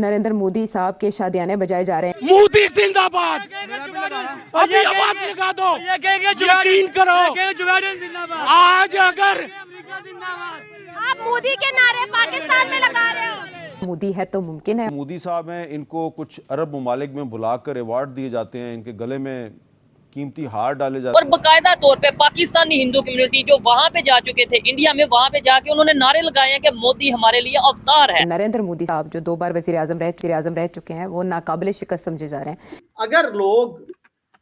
नरेंद्र मोदी साहब के शादियाने बजाए जा रहे हैं। मोदी जिंदाबाद, अभी आवाज लगा दो, यकीन करो। आज अगर आप मोदी के नारे पाकिस्तान में लगा रहे हो, मोदी है तो मुमकिन है। मोदी साहब हैं, इनको कुछ अरब ममालिक में बुलाकर अवार्ड दिए जाते हैं, इनके गले में कीमती हार डाले जाते और हैं। बकायदा तौर पे पाकिस्तानी हिंदू कम्युनिटी जो वहाँ पे जा चुके थे इंडिया में, वहाँ पे जाके उन्होंने नारे लगाए हैं कि मोदी हमारे लिए अवतार है। नरेंद्र मोदी साहब जो 2 बार वजीर आजम रह चुके हैं, वो नाकाबिले शिकस्त समझे जा रहे हैं। अगर लोग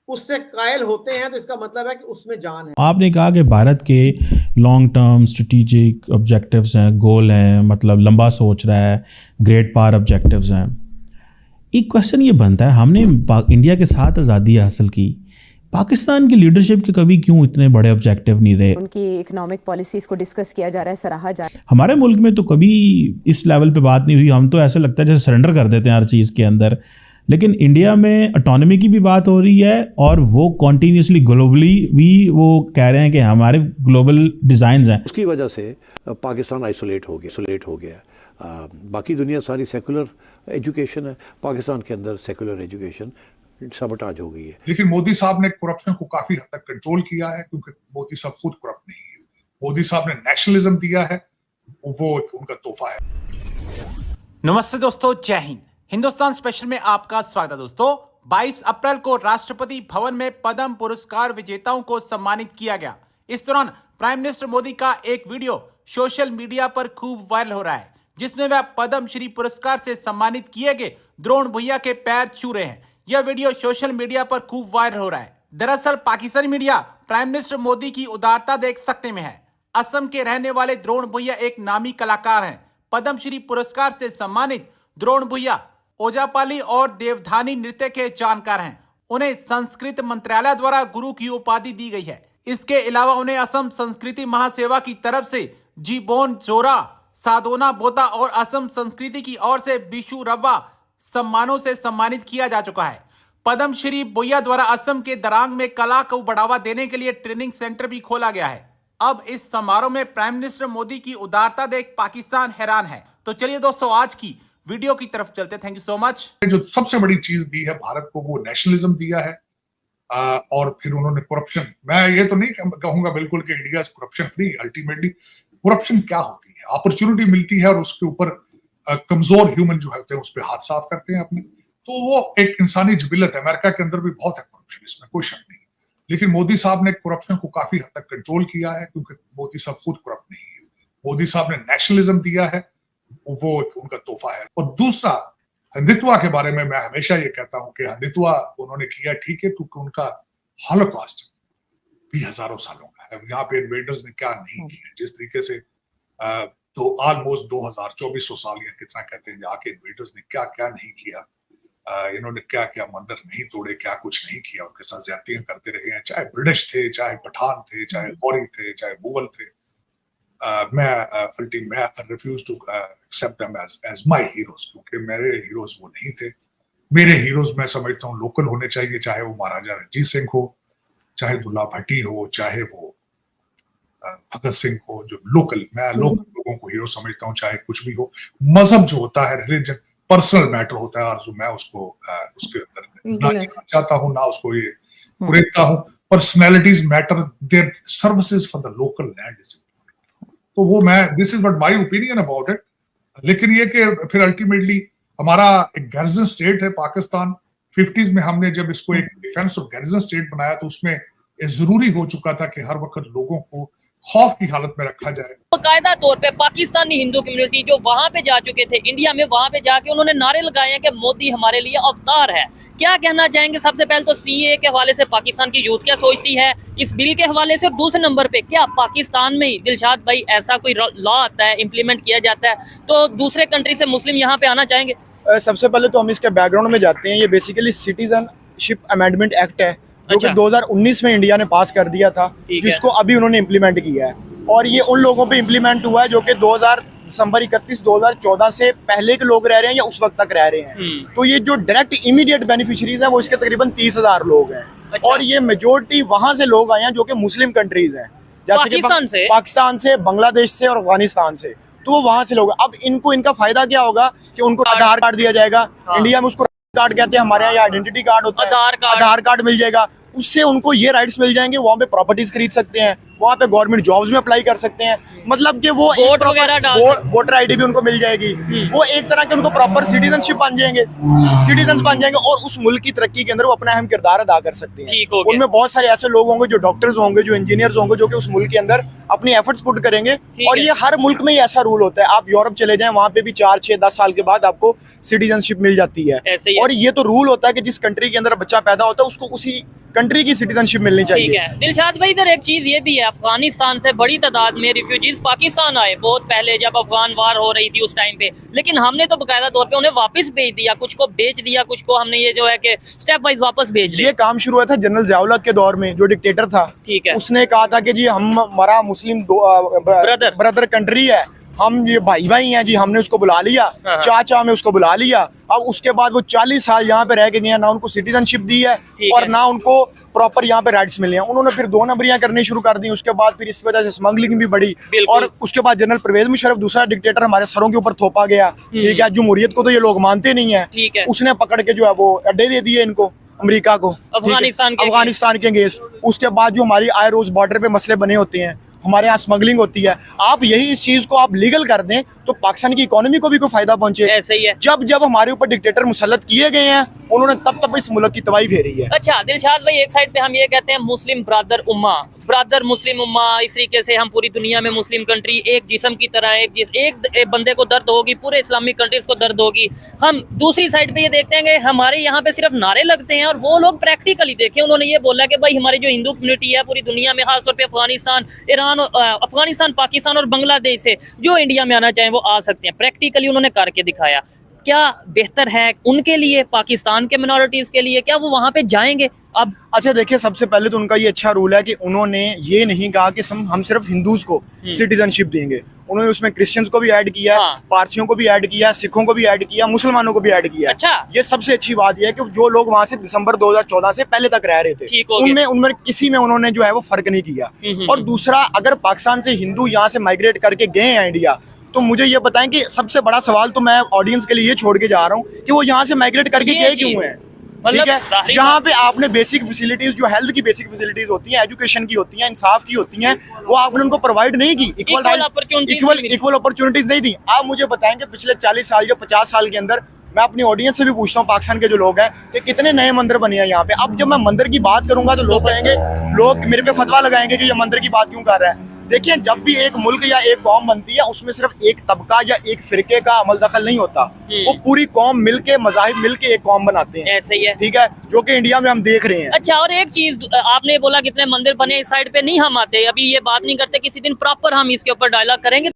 उससे कायल होते हैं तो इसका मतलब है कि उसमें जान है। आपने कहा कि भारत के लॉन्ग टर्म स्ट्रेटेजिक ऑब्जेक्टिव्स हैं, गोल हैं, मतलब लंबा सोच रहा है, ग्रेट पावर ऑब्जेक्टिव्स हैं। एक क्वेश्चन ये बनता है, हमने इंडिया के साथ आज़ादी हासिल की, पाकिस्तान की लीडरशिप के कभी क्यों इतने बड़े ऑब्जेक्टिव नहीं रहे? उनकी इकोनॉमिक पॉलिसीज को डिस्कस किया जा रहा है, सराहा जा रहा है। हमारे मुल्क में तो कभी इस लेवल पे बात नहीं हुई। हम तो ऐसा लगता है जैसे सरेंडर कर देते हैं हर चीज़ के अंदर। लेकिन इंडिया में ऑटोनॉमी की भी बात हो रही है और वो कॉन्टीन्यूसली ग्लोबली भी वो कह रहे हैं कि हमारे ग्लोबल डिज़ाइंस हैं। उसकी वजह से पाकिस्तान आइसोलेट हो गया। बाकी दुनिया सारी सेकुलर एजुकेशन है, पाकिस्तान के अंदर सेकुलर एजुकेशन सबटाज हो गई है। लेकिन मोदी साहब ने करप्शन को काफी हद तक कंट्रोल किया है, क्योंकि मोदी साहब खुद करप्ट नहीं है। मोदी साहब ने नेशनलिज्म दिया है, वो उनका तोहफा है। नमस्ते दोस्तों, जय हिंद। हिंदुस्तान स्पेशल में आपका स्वागत है दोस्तों। 22 अप्रैल को राष्ट्रपति भवन में पद्म पुरस्कार विजेताओं को सम्मानित किया गया। इस दौरान प्राइम मिनिस्टर मोदी का एक वीडियो सोशल मीडिया पर खूब वायरल हो रहा है, जिसमें वह पद्म श्री पुरस्कार से सम्मानित किए गए द्रोण भुइयां के पैर छू रहे हैं। यह वीडियो सोशल मीडिया पर खूब वायरल हो रहा है। दरअसल Pakistani media prime minister Modi की उदारता देख सकते में है। असम के रहने वाले द्रोण भुइयां एक नामी कलाकार हैं। पद्म श्री पुरस्कार से सम्मानित द्रोण भुइयां ओजापाली और देवधानी नृत्य के जानकार हैं। उन्हें संस्कृत मंत्रालय द्वारा गुरु की उपाधि दी गई है। इसके अलावा उन्हें असम संस्कृति महासेवा की तरफ से जीबोन जोरा, साधोना बोता और असम संस्कृति की ओर से बिशु रब्बा सम्मानों से सम्मानित किया जा चुका है। पद्म श्री भुइयां द्वारा असम के दरांग में कला को बढ़ावा देने के लिए ट्रेनिंग सेंटर भी खोला गया है। अब इस समारोह में प्राइम मिनिस्टर मोदी की उदारता देख पाकिस्तान हैरान है। तो चलिए दोस्तों, आज की वीडियो की तरफ चलते। Thank you so much. जो सबसे बड़ी चीज दी है भारत को, वो नेशनलिज्म दिया है। और फिर उन्होंने करप्शन, मैं ये तो नहीं कहूंगा बिल्कुल कि India is corruption free. Ultimately corruption क्या होती है? अपॉर्चुनिटी मिलती है और उसके ऊपर कमजोर ह्यूमन जो होते हैं उस पर हाथ साफ करते हैं अपने। तो वो एक इंसानी जिबिलत है। अमेरिका के अंदर भी बहुत है करप्शन, इसमें कोई शक नहीं। लेकिन मोदी साहब ने करप्शन को काफी हद तक कंट्रोल किया है, क्योंकि मोदी साहब खुद करप्ट नहीं है। मोदी साहब ने नेशनलिज्म दिया है, वो उनका तोहफा है। और दूसरा, हिंदुत्व के बारे में मैं हमेशा ये कहता हूं कि हिंदुत्व उन्होंने किया ठीक है, क्योंकि उनका हॉलोकॉस्ट भी हजारों सालों का है। यहाँ पे इन्वेडर्स ने क्या नहीं किया, जिस तरीके से तो ऑलमोस्ट 2400 साल या कितना कहते हैं जाके इन्वेडर्स ने क्या क्या नहीं किया। इन्होंने क्या क्या मंदिर नहीं तोड़े, क्या कुछ नहीं किया, उनके साथ ज्यादतियां करते रहे हैं। चाहे ब्रिटिश थे, चाहे पठान थे, चाहे गौरी थे, चाहे मुगल थे। मैं refuse to accept them as my heroes, क्योंकि मेरे हीरोज वो नहीं थे। मेरे हीरोज मैं समझता हूँ लोकल होने चाहिए, चाहे वो महाराजा रणजीत सिंह हो, चाहे दुल्ला भट्टी हो, चाहे वो भगत सिंह हो। जो लोकल, मैं लोगों को हीरो समझता हूँ, चाहे कुछ भी हो। मजहब जो होता है, रिलीजन पर्सनल मैटर होता है, और जो मैं उसको उसके अंदर ना चाहता हूँ, ना उसको ये कुरेदता हूँ। Personalities matter, their services for the local land. तो वो मैं, this is what my opinion about it. लेकिन ये कि फिर अल्टीमेटली हमारा एक गैरिजन स्टेट है पाकिस्तान। 50s में हमने जब इसको एक डिफेंस ऑफ गैरिजन स्टेट बनाया, तो उसमें ये जरूरी हो चुका था कि हर वक्त लोगों को खौफ की हालत में रखा जाए। बकायदा तौर पे पाकिस्तानी हिंदू कम्युनिटी जो वहाँ पे जा चुके थे इंडिया में, वहाँ पे जाके उन्होंने नारे लगाए हैं कि मोदी हमारे लिए अवतार है। क्या कहना चाहेंगे? सबसे पहले तो सीए के हवाले से पाकिस्तान की यूथ क्या सोचती है इस बिल के हवाले से, और दूसरे नंबर पे क्या पाकिस्तान में दिलशाद भाई ऐसा कोई लॉ आता है, इम्प्लीमेंट किया जाता है, तो दूसरे कंट्री से मुस्लिम यहाँ पे आना चाहेंगे? सबसे पहले तो हम इसके बैकग्राउंड में जाते हैं। ये बेसिकली सिटीजनशिप अमेंडमेंट एक्ट है, जो कि 2019 में इंडिया ने पास कर दिया था, जिसको अभी उन्होंने इम्प्लीमेंट किया है। और ये उन लोगों पे इम्प्लीमेंट हुआ है जो कि दिसंबर 31, 2014 से पहले के लोग रह रहे हैं या उस वक्त तक रह रहे हैं। तो ये जो डायरेक्ट इमीडिएट बेनिफिशियरीज हैं वो इसके तकरीबन 30,000 लोग हैं। और ये मेजोरिटी वहां से लोग आए हैं जो कि मुस्लिम कंट्रीज हैं, जैसे कि पाकिस्तान से, बांग्लादेश से और अफगानिस्तान से। तो वो वहां से लोग, अब इनको इनका फायदा क्या होगा कि उनको आधार कार्ड दिया जाएगा। इंडिया में उसको कार्ड कहते हैं, हमारे यहाँ आइडेंटिटी कार्ड होता है, आधार कार्ड मिल जाएगा। उससे उनको ये राइट्स मिल जाएंगे, वहाँ पे प्रॉपर्टीज खरीद सकते हैं, वहाँ पे गवर्नमेंट जॉब्स में अप्लाई कर सकते हैं। मतलब कि वो वोटर आईडी भी उनको मिल जाएगी। वो एक तरह के उनको प्रॉपर सिटीजनशिप बन जाएंगे, सिटीजन बन जाएंगे और उस मुल्क की तरक्की के अंदर वो अपना अहम किरदार अदा कर सकते हैं। उनमें बहुत सारे ऐसे लोग होंगे जो डॉक्टर्स होंगे, जो इंजीनियर्स होंगे, जो कि उस मुल्क के अंदर अपनी एफर्ट्स पुट करेंगे। और ये हर मुल्क में ही ऐसा रूल होता है। आप यूरोप चले जाएं, वहाँ पे भी 4, 6, 10 साल के बाद आपको सिटीजनशिप मिल जाती है। और ये तो रूल होता है कि जिस कंट्री के अंदर बच्चा पैदा होता है उसको उसी कंट्री की सिटीजनशिप मिलनी चाहिए। ठीक है दिलशाद भाई, इधर एक चीज ये भी है, अफगानिस्तान से बड़ी तादाद में रिफ्यूजीज पाकिस्तान आए बहुत पहले, जब अफगान वार हो रही थी उस टाइम पे, लेकिन हमने तो बकायदा तौर पे उन्हें वापस भेज दिया, कुछ को बेच दिया, कुछ को हमने ये जो है कि स्टेप वाइज वापस भेज दिया। ये काम शुरू हुआ था जनरल ज़िया-उल-हक के दौर में, जो डिक्टेटर था। ठीक है, उसने कहा था कि जी हमारा मुस्लिम ब्रदर कंट्री है, हम ये भाई भाई हैं जी, हमने उसको बुला लिया, चाचा में उसको बुला लिया। अब उसके बाद वो 40 साल यहाँ पे रह के गए, ना उनको सिटीजनशिप दी है और ना उनको प्रॉपर यहाँ पे राइट्स मिले हैं। उन्होंने फिर 2 नंबरियां करनी शुरू कर दी। उसके बाद फिर इस वजह से स्मगलिंग भी बढ़ी और उसके बाद जनरल परवेज मुशर्रफ, दूसरा डिक्टेटर, हमारे सरों के ऊपर थोपा गया। ठीक है, जमहूरियत को तो ये लोग मानते नहीं है, उसने पकड़ के जो है वो अड्डे दे दिए इनको, अमेरिका को, अफगानिस्तान के अगेंस्ट। उसके बाद जो हमारी आए रोज बॉर्डर पे मसले बने होते हैं, हमारे यहाँ स्मगलिंग होती है। आप यही इस चीज को आप लीगल कर दें तो पाकिस्तान की इकोनॉमी को भी कोई फायदा पहुंचे। ऐसे ही है। जब हमारे ऊपर डिक्टेटर मुसल्लत किए गए हैं, उन्होंने तब इस मुल्क की तबाही फेरी है। अच्छा दिलशाद भाई, एक साइड पे हम ये कहते हैं मुस्लिम ब्रदर मुस्लिम उम्मा, इस तरीके से हम पूरी दुनिया में मुस्लिम कंट्री एक जिस्म की तरह, एक बंदे को दर्द होगी, पूरे इस्लामिक कंट्रीज को दर्द होगी। हम दूसरी साइड पे ये देखते हैं कि हमारे यहाँ पे सिर्फ नारे लगते हैं और वो लोग प्रैक्टिकली देखे, उन्होंने ये बोला कि भाई हमारी जो हिंदू कम्युनिटी है पूरी दुनिया में, खासतौर पे अफगानिस्तान, ईरान, अफगानिस्तान, पाकिस्तान और बांग्लादेश से जो इंडिया में आना चाहें वो आ सकते हैं। प्रैक्टिकली उन्होंने करके दिखाया। क्या बेहतर है उनके लिए, पाकिस्तान के मिनॉरिटीज के लिए, क्या वो वहां पे जाएंगे अब? अच्छा देखिए, सबसे पहले तो उनका ये अच्छा रूल है कि उन्होंने ये नहीं कहा कि हम सिर्फ हिंदूज को सिटीजनशिप देंगे। उन्होंने उसमें क्रिश्चियंस को भी ऐड किया, पारसियों को भी ऐड किया, सिखों को भी ऐड किया, मुसलमानों को भी ऐड किया। अच्छा, ये सबसे अच्छी बात यह है कि जो लोग वहां से दिसंबर 2014 से पहले तक रह रहे थे, उनमें किसी में उन्होंने जो है वो फर्क नहीं किया। और दूसरा, अगर पाकिस्तान से हिंदू यहाँ से माइग्रेट करके गए हैं इंडिया, तो मुझे ये बताएं कि सबसे बड़ा सवाल तो मैं ऑडियंस के लिए ये छोड़ के जा रहा हूँ कि वो यहाँ से माइग्रेट करके गए क्यों हैं? ठीक है, यहाँ पे आपने बेसिक फैसिलिटीज, जो हेल्थ की बेसिक फैसिलिटीज होती हैं, एजुकेशन की होती हैं, इंसाफ की होती हैं, वो आपने उनको प्रोवाइड नहीं की, इक्वल अपॉर्चुनिटीज नहीं दी। आप मुझे बताएंगे पिछले 40 साल या 50 साल के अंदर, मैं अपनी ऑडियंस से भी पूछता हूँ, पाकिस्तान के जो लोग हैं, कि कितने नए मंदिर बने हैं यहाँ पे। अब जब मैं मंदिर की बात करूंगा तो लोग कहेंगे, लोग मेरे पे फतवा लगाएंगे कि ये मंदिर की बात क्यों कर रहा है। देखिए, जब भी एक मुल्क या एक कौम बनती है, उसमें सिर्फ एक तबका या एक फिरके का अमल दखल नहीं होता, वो पूरी कौम मिलके, मज़ाहिब मिलके एक कौम बनाते हैं। ऐसे ही है, ठीक है, जो कि इंडिया में हम देख रहे हैं। अच्छा, और एक चीज आपने बोला कितने मंदिर बने, इस साइड पे नहीं हम आते, अभी ये बात नहीं करते, किसी दिन प्रॉपर हम इसके ऊपर डायलॉग करेंगे।